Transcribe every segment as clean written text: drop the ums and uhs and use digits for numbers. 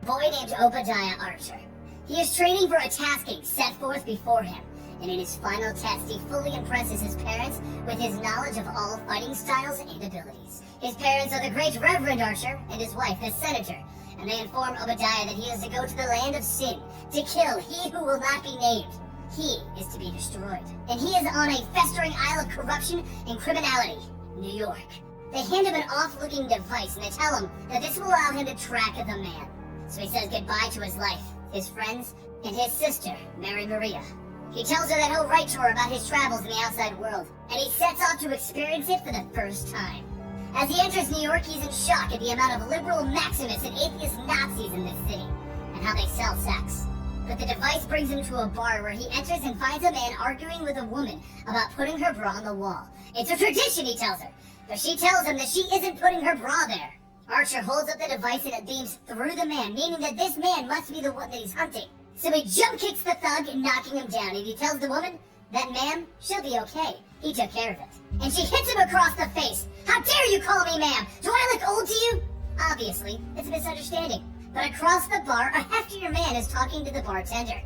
A boy named Obadiah Archer. He is training for a tasking set forth before him, and in his final test he fully impresses his parents with his knowledge of all fighting styles and abilities. His parents are the great Reverend Archer and his wife, the Senator, and they inform Obadiah that he is to go to the land of sin, to kill he who will not be named. He is to be destroyed, and he is on a festering isle of corruption and criminality, New York. They hand him an off-looking device, and they tell him that this will allow him to track the man. So he says goodbye to his life, his friends, and his sister, Mary Maria. He tells her that he'll write to her about his travels in the outside world, and he sets off to experience it for the first time. As he enters New York, he's in shock at the amount of liberal Maximus and atheist Nazis in this city, and how they sell sex. But the device brings him to a bar where he enters and finds a man arguing with a woman about putting her bra on the wall. It's a tradition, he tells her, but she tells him that she isn't putting her bra there. Archer holds up the device and it beams through the man, meaning that this man must be the one that he's hunting. So he jump kicks the thug, knocking him down, and he tells the woman that, ma'am, she'll be okay. He took care of it. And she hits him across the face. How dare you call me ma'am? Do I look old to you? Obviously, it's a misunderstanding. But across the bar, a heftier man is talking to the bartender,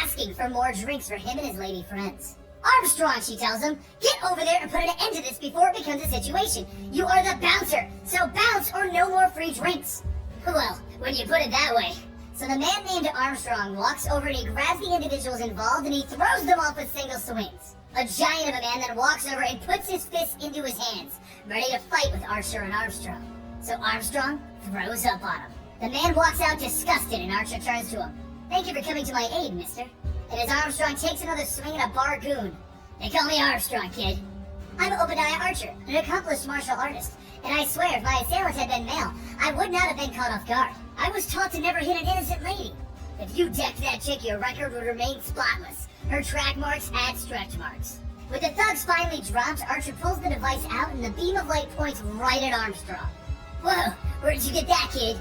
asking for more drinks for him and his lady friends. Armstrong, she tells him, get over there and put an end to this before it becomes a situation. You are the bouncer, so bounce or no more free drinks. Well, when you put it that way. So the man named Armstrong walks over and he grabs the individuals involved and he throws them off with single swings. A giant of a man then walks over and puts his fist into his hands, ready to fight with Archer and Armstrong. So Armstrong throws up on him. The man walks out disgusted and Archer turns to him. Thank you for coming to my aid, mister. And as Armstrong takes another swing at a bargoon. They call me Armstrong, kid. I'm Obadiah Archer, an accomplished martial artist. And I swear if my assailant had been male, I would not have been caught off guard. I was taught to never hit an innocent lady. If you decked that chick, your record would remain spotless. Her track marks had stretch marks. With the thugs finally dropped, Archer pulls the device out and the beam of light points right at Armstrong. Whoa, where did you get that, kid?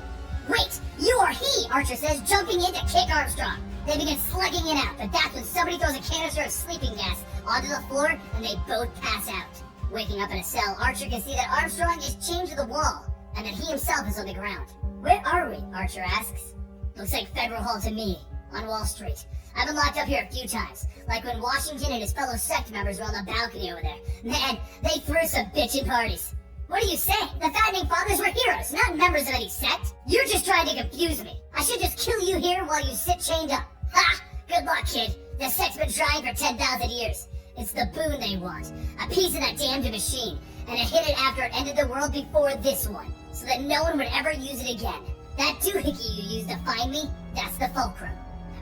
Wait, you are he, Archer says, jumping in to kick Armstrong. They begin slugging it out, but that's when somebody throws a canister of sleeping gas onto the floor and they both pass out. Waking up in a cell, Archer can see that Armstrong is chained to the wall and that he himself is on the ground. Where are we? Archer asks. Looks like Federal Hall to me, on Wall Street. I've been locked up here a few times, like when Washington and his fellow sect members were on the balcony over there. Man, they threw some bitchin' parties. What are you saying? The Founding Fathers were heroes, not members of any sect. You're just trying to confuse me. I should just kill you here while you sit chained up. Ha! Good luck, kid. The sect's been trying for 10,000 years. It's the boon they want. A piece of that damned machine. And it hit it after it ended the world before this one. So that no one would ever use it again. That doohickey you used to find me, that's the fulcrum.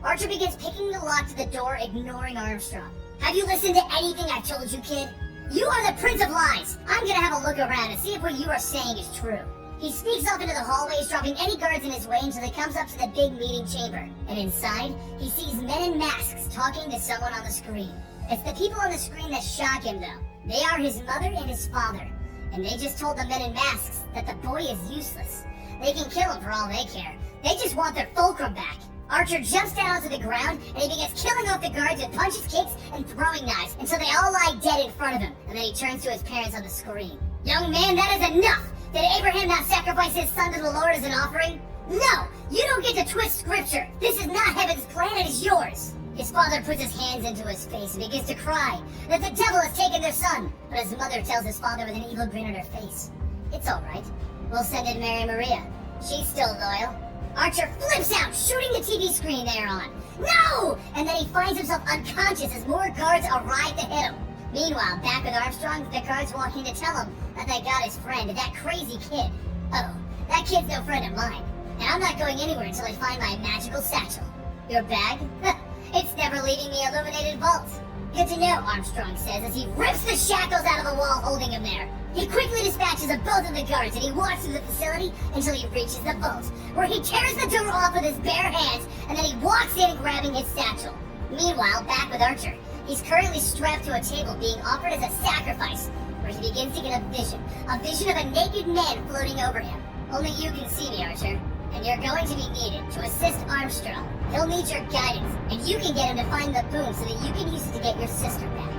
Archer begins picking the lock to the door, ignoring Armstrong. Have you listened to anything I've told you, kid? You are the Prince of Lies. I'm gonna have a look around and see if what you are saying is true. He sneaks off into the hallways, dropping any guards in his way until he comes up to the big meeting chamber. And inside, he sees men in masks talking to someone on the screen. It's the people on the screen that shock him, though. They are his mother and his father. And they just told the men in masks that the boy is useless. They can kill him for all they care. They just want their fulcrum back. Archer jumps down onto the ground and he begins killing off the guards with punches, kicks, and throwing knives until they all lie dead in front of him. And then he turns to his parents on the screen. Young man, that is enough! Did Abraham not sacrifice his son to the Lord as an offering? No! You don't get to twist scripture! This is not heaven's plan, it is yours! His father puts his hands into his face and begins to cry that the devil has taken their son. But his mother tells his father with an evil grin on her face, it's alright. We'll send in Mary Maria. She's still loyal. Archer flips out, shooting the TV screen they're on. No! And then he finds himself unconscious as more guards arrive to hit him. Meanwhile, back with Armstrong, the guards walk in to tell him that they got his friend, that crazy kid. Oh, that kid's no friend of mine. And I'm not going anywhere until I find my magical satchel. Your bag? It's never leaving the illuminated vault. Good to know, Armstrong says as he rips the shackles out of the wall holding him there. He quickly dispatches of both of the guards and he walks through the facility until he reaches the vault, where he tears the door off with his bare hands and then he walks in grabbing his satchel. Meanwhile, back with Archer, he's currently strapped to a table being offered as a sacrifice, where he begins to get a vision of a naked man floating over him. Only you can see me, Archer, and you're going to be needed to assist Armstrong. He'll need your guidance, and you can get him to find the boon so that you can use it to get your sister back.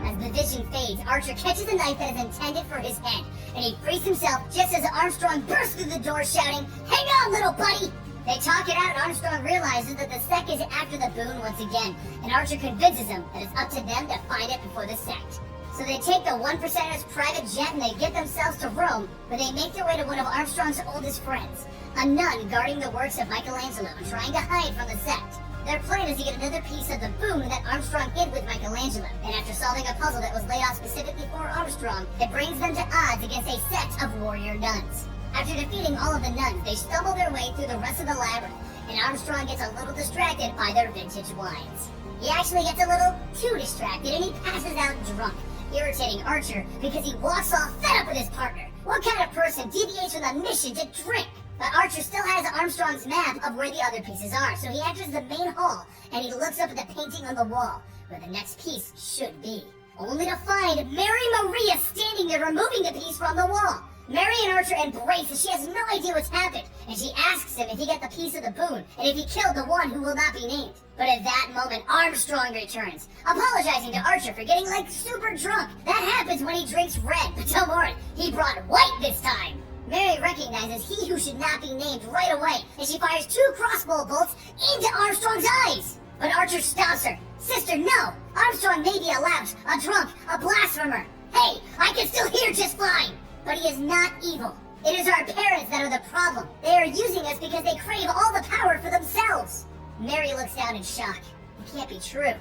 As the vision fades, Archer catches a knife that is intended for his head, and he frees himself just as Armstrong bursts through the door shouting, "Hang on, little buddy!" They talk it out and Armstrong realizes that the sect is after the boon once again, and Archer convinces him that it's up to them to find it before the sect. So they take the 1%er's private jet and they get themselves to Rome, where they make their way to one of Armstrong's oldest friends, a nun guarding the works of Michelangelo and trying to hide from the sect. Their plan is to get another piece of the boon that Armstrong hid with Michelangelo, and after solving a puzzle that was laid out specifically for Armstrong, it brings them to odds against a sect of warrior nuns. After defeating all of the nuns, they stumble their way through the rest of the labyrinth, and Armstrong gets a little distracted by their vintage wines. He actually gets a little too distracted, and he passes out drunk, irritating Archer because he walks off fed up with his partner. What kind of person deviates from the mission to drink? But Archer still has Armstrong's map of where the other pieces are, so he enters the main hall, and he looks up at the painting on the wall, where the next piece should be. Only to find Mary Maria standing there removing the piece from the wall. Mary and Archer embrace, and she has no idea what's happened, and she asks him if he got the piece of the boon, and if he killed the one who will not be named. But at that moment, Armstrong returns, apologizing to Archer for getting super drunk. That happens when he drinks red, but don't worry, he brought white this time. Mary recognizes he who should not be named right away, and she fires 2 crossbow bolts into Armstrong's eyes. But Archer stops her. Sister, no! Armstrong may be a louse, a drunk, a blasphemer. Hey, I can still hear just fine! But he is not evil. It is our parents that are the problem. They are using us because they crave all the power for themselves. Mary looks down in shock. It can't be true.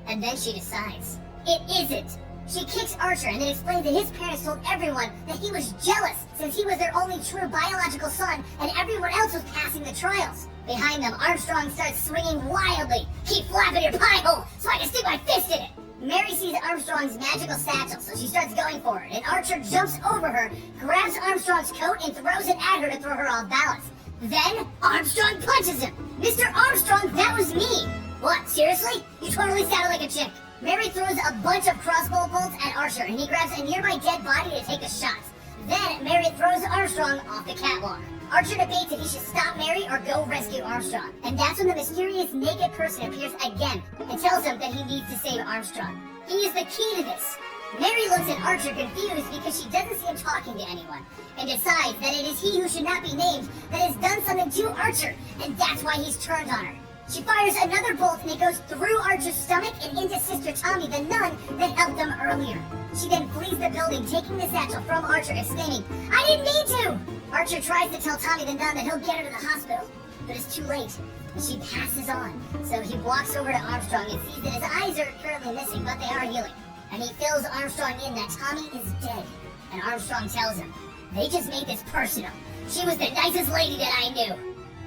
And then she decides. It isn't. She kicks Archer and then explains that his parents told everyone that he was jealous since he was their only true biological son and everyone else was passing the trials. Behind them, Armstrong starts swinging wildly. Keep flapping your pie hole so I can stick my fist in it. Mary sees Armstrong's magical satchel, so she starts going for it, and Archer jumps over her, grabs Armstrong's coat, and throws it at her to throw her off balance. Then, Armstrong punches him. Mr. Armstrong, that was me. What, seriously? You totally sounded like a chick. Mary throws a bunch of crossbow bolts at Archer, and he grabs a nearby dead body to take a shot. Then, Mary throws Armstrong off the catwalk. Archer debates if he should stop Mary or go rescue Armstrong. And that's when the mysterious naked person appears again and tells him that he needs to save Armstrong. He is the key to this. Mary looks at Archer confused because she doesn't see him talking to anyone, and decides that it is he who should not be named that has done something to Archer, and that's why he's turned on her. She fires another bolt and it goes through Archer's stomach and into Sister Tommy, the nun that helped them earlier. She then flees the building, taking the satchel from Archer, exclaiming, "I didn't mean to!" Archer tries to tell Tommy the nun that he'll get her to the hospital, but it's too late, and she passes on. So he walks over to Armstrong and sees that his eyes are currently missing, but they are healing. And he fills Armstrong in that Tommy is dead. And Armstrong tells him, "They just made this personal. She was the nicest lady that I knew."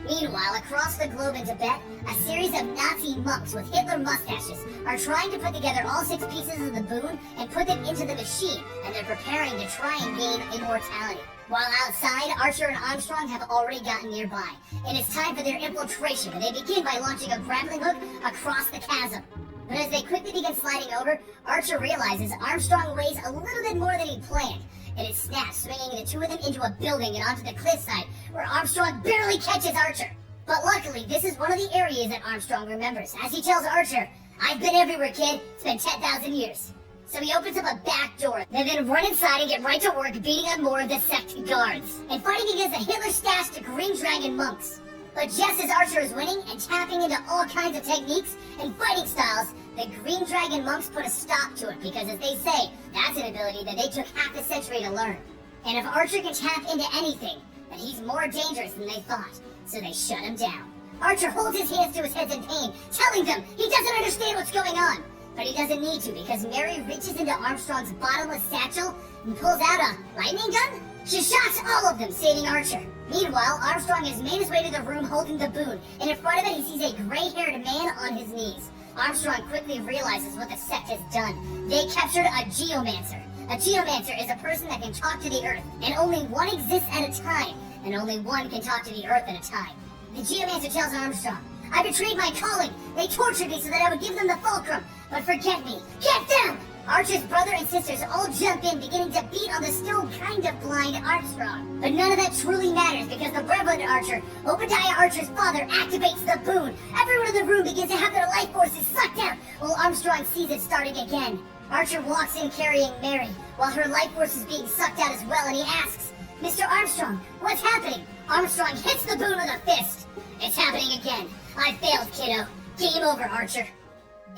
Meanwhile, across the globe in Tibet, a series of Nazi monks with Hitler mustaches are trying to put together all 6 pieces of the boon and put them into the machine, and they're preparing to try and gain immortality. While outside, Archer and Armstrong have already gotten nearby, and it's time for their infiltration, and they begin by launching a grappling hook across the chasm. But as they quickly begin sliding over, Archer realizes Armstrong weighs a little bit more than he planned, and it snaps, swinging the 2 of them into a building and onto the cliffside, where Armstrong barely catches Archer. But luckily, this is one of the areas that Armstrong remembers, as he tells Archer, "I've been everywhere, kid. It's been 10,000 years. So he opens up a back door. They then run inside and get right to work beating on more of the sect guards, and fighting against the Hitler-stashed Green Dragon monks. But just as Archer is winning and tapping into all kinds of techniques and fighting styles, the Green Dragon monks put a stop to it because, as they say, that's an ability that they took half a century to learn. And if Archer can tap into anything, then he's more dangerous than they thought, so they shut him down. Archer holds his hands to his head in pain, telling them he doesn't understand what's going on. But he doesn't need to, because Mary reaches into Armstrong's bottomless satchel and pulls out a lightning gun. She shocks all of them, saving Archer. Meanwhile, Armstrong has made his way to the room holding the boon, and in front of it he sees a gray-haired man on his knees. Armstrong quickly realizes what the sect has done. They captured a geomancer. A geomancer is a person that can talk to the earth, and only one exists at a time, and only one can talk to the earth at a time. The geomancer tells Armstrong, "I betrayed my calling. They tortured me so that I would give them the fulcrum. But forget me. Get them!" Archer's brother and sisters all jump in, beginning to beat on the still kind of blind Armstrong. But none of that truly matters, because the Reverend Archer, Obadiah Archer's father, activates the boon. Everyone in the room begins to have their life forces sucked out, while Armstrong sees it starting again. Archer walks in carrying Mary, while her life force is being sucked out as well, and he asks, Mr. Armstrong, what's happening? Armstrong hits the boon with a fist. It's happening again. I failed, kiddo. Game over, Archer.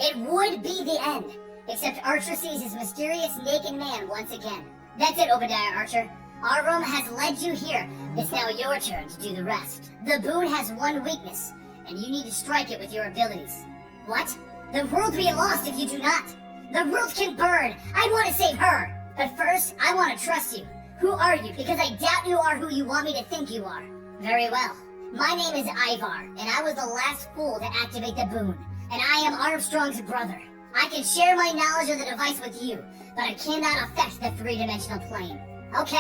It would be the end, except Archer sees his mysterious naked man once again. That's it, Obadiah Archer. Our room has led you here. It's now your turn to do the rest. The boon has one weakness, and you need to strike it with your abilities. What? The world will be lost if you do not. The world can burn. I want to save her. But first, I want to trust you. Who are you? Because I doubt you are who you want me to think you are. Very well. My name is Ivar, and I was the last fool to activate the boon. And I am Armstrong's brother. I can share my knowledge of the device with you, but I cannot affect the three-dimensional plane. Okay.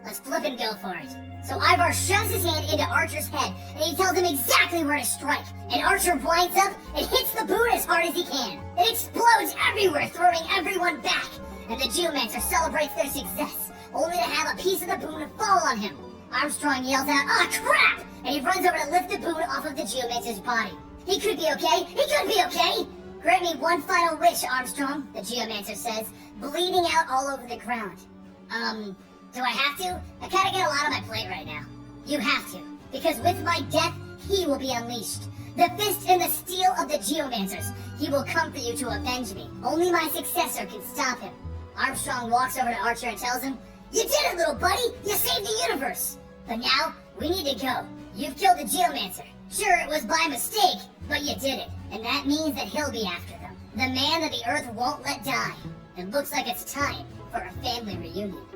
Let's flip and go for it. So Ivar shoves his hand into Archer's head, and he tells him exactly where to strike. And Archer winds up and hits the boon as hard as he can. It explodes everywhere, throwing everyone back. And the Geomancer celebrates their success, only to have a piece of the boon fall on him. Armstrong yells out, "Ah, crap!" And he runs over to lift the boon off of the Geomancer's body. He could be okay. He could be okay. Grant me one final wish, Armstrong, the Geomancer says, bleeding out all over the ground. Do I have to? I kinda got a lot on my plate right now. You have to, because with my death, he will be unleashed. The fist and the steel of the Geomancers. He will come for you to avenge me. Only my successor can stop him. Armstrong walks over to Archer and tells him, "You did it, little buddy! You saved the universe! But now, we need to go. You've killed the Geomancer. Sure, it was by mistake, but you did it. And that means that he'll be after them. The man that the Earth won't let die. It looks like it's time for a family reunion."